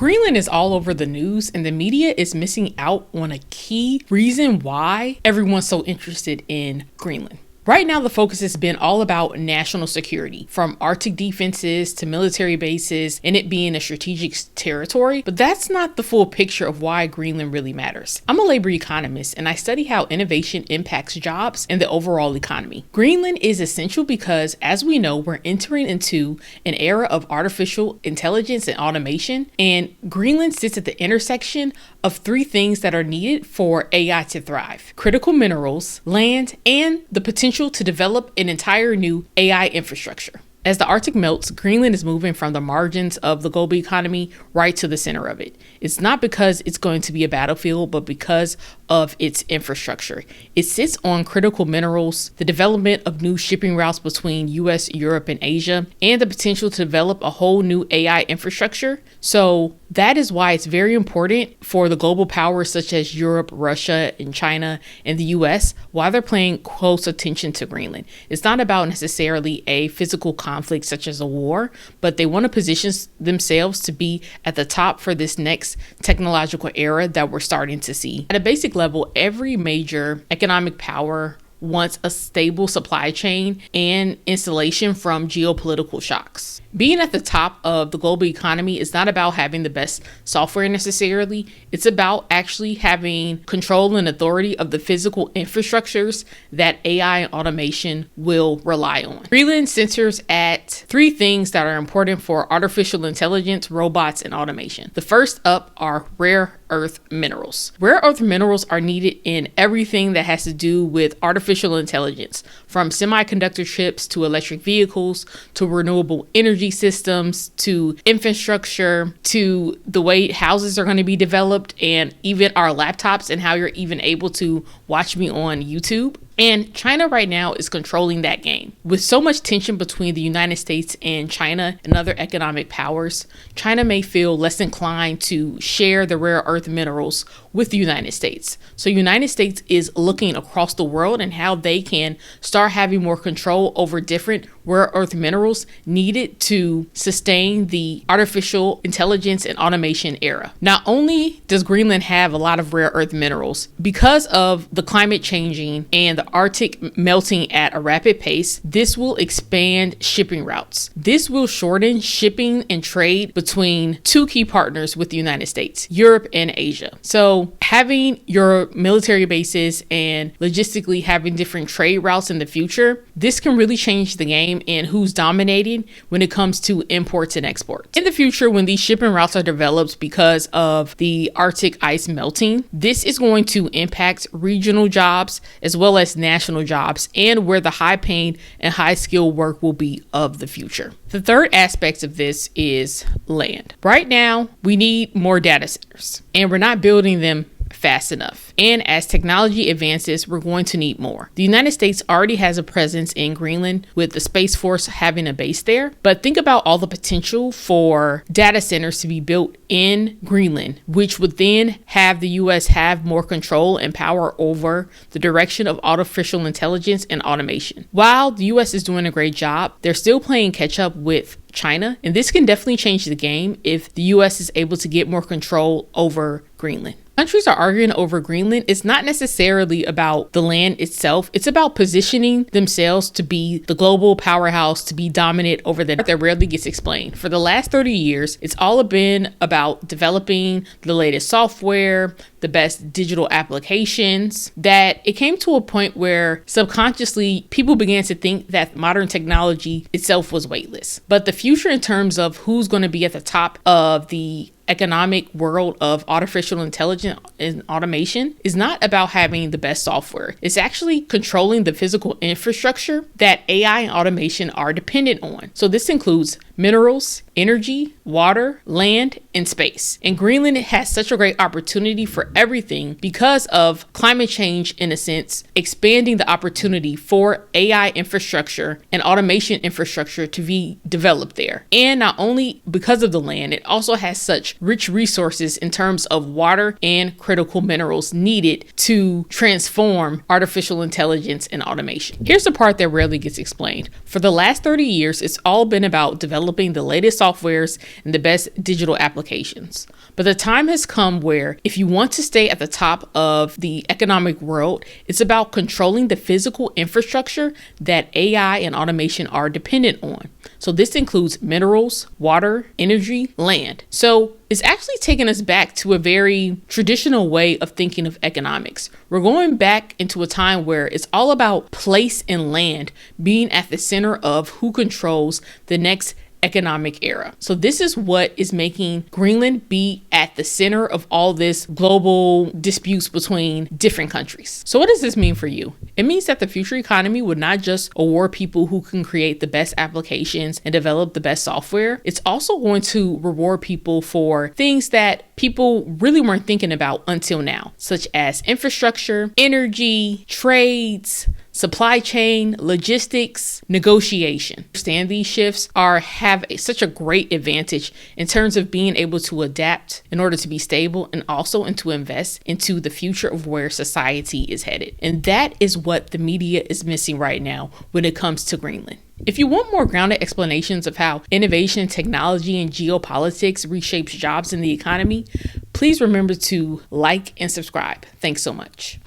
Greenland is all over the news, and the media is missing out on a key reason why everyone's so interested in Greenland. Right now, the focus has been all about national security, from Arctic defenses to military bases and it being a strategic territory. But that's not the full picture of why Greenland really matters. I'm a labor economist and I study how innovation impacts jobs and the overall economy. Greenland is essential because, as we know, we're entering into an era of artificial intelligence and automation, and Greenland sits at the intersection of three things that are needed for AI to thrive: critical minerals, land, and the potential to develop an entire new AI infrastructure. As the Arctic melts, Greenland is moving from the margins of the global economy right to the center of it. It's not because it's going to be a battlefield, but because of its infrastructure. It sits on critical minerals, the development of new shipping routes between US, Europe, and Asia, and the potential to develop a whole new AI infrastructure. So that is why it's very important for the global powers such as Europe, Russia, and China, and the US, why they're paying close attention to Greenland. It's not about necessarily a physical conflict such as a war, but they want to position themselves to be at the top for this next technological era that we're starting to see. At a basic level, every major economic power wants a stable supply chain and insulation from geopolitical shocks. Being at the top of the global economy is not about having the best software necessarily. It's about actually having control and authority of the physical infrastructures that AI and automation will rely on. Greenland centers at three things that are important for artificial intelligence, robots, and automation. The first up are rare earth minerals. Rare earth minerals are needed in everything that has to do with artificial intelligence, from semiconductor chips to electric vehicles to renewable energy systems to infrastructure to the way houses are going to be developed, and even our laptops and how you're even able to watch me on YouTube. And China right now is controlling that game. With so much tension between the United States and China and other economic powers, China may feel less inclined to share the rare earth minerals with the United States. So United States is looking across the world and how they can start having more control over different rare earth minerals needed to sustain the artificial intelligence and automation era. Not only does Greenland have a lot of rare earth minerals, because of the climate changing and the Arctic melting at a rapid pace, this will expand shipping routes. This will shorten shipping and trade between two key partners with the United States, Europe and Asia. So having your military bases and logistically having different trade routes in the future, this can really change the game and who's dominating when it comes to imports and exports. In the future, when these shipping routes are developed because of the Arctic ice melting, this is going to impact regional jobs as well as national jobs and where the high paying and high skilled work will be of the future. The third aspect of this is land. Right now, we need more data centers and we're not building them fast enough. And as technology advances, we're going to need more. The United States already has a presence in Greenland with the Space Force having a base there. But think about all the potential for data centers to be built in Greenland, which would then have the US have more control and power over the direction of artificial intelligence and automation. While the US is doing a great job, they're still playing catch up with China, and this can definitely change the game if the US is able to get more control over Greenland. Countries are arguing over Greenland. It's not necessarily about the land itself. It's about positioning themselves to be the global powerhouse, to be dominant over there. That rarely gets explained. For the last 30 years, it's all been about developing the latest software, the best digital applications, that it came to a point where subconsciously people began to think that modern technology itself was weightless. But the future in terms of who's going to be at the top of the economic world of artificial intelligence and automation is not about having the best software. It's actually controlling the physical infrastructure that AI and automation are dependent on. So this includes minerals, energy, water, land, and space. And Greenland has such a great opportunity for everything because of climate change, in a sense, expanding the opportunity for AI infrastructure and automation infrastructure to be developed there. And not only because of the land, it also has such rich resources in terms of water and critical minerals needed to transform artificial intelligence and automation. Here's the part that rarely gets explained. For the last 30 years, it's all been about developing developing the latest softwares and the best digital applications. But the time has come where if you want to stay at the top of the economic world, it's about controlling the physical infrastructure that AI and automation are dependent on. So this includes minerals, water, energy, land. So it's actually taken us back to a very traditional way of thinking of economics. We're going back into a time where it's all about place and land being at the center of who controls the next economic era. So this is what is making Greenland be at the center of all this global disputes between different countries. So what does this mean for you? It means that the future economy would not just award people who can create the best applications and develop the best software. It's also going to reward people for things that people really weren't thinking about until now, such as infrastructure, energy, trades, supply chain, logistics, negotiation. Understand these shifts have such a great advantage in terms of being able to adapt in order to be stable and also and to invest into the future of where society is headed. And that is what the media is missing right now when it comes to Greenland. If you want more grounded explanations of how innovation, technology, and geopolitics reshapes jobs in the economy, please remember to like and subscribe. Thanks so much.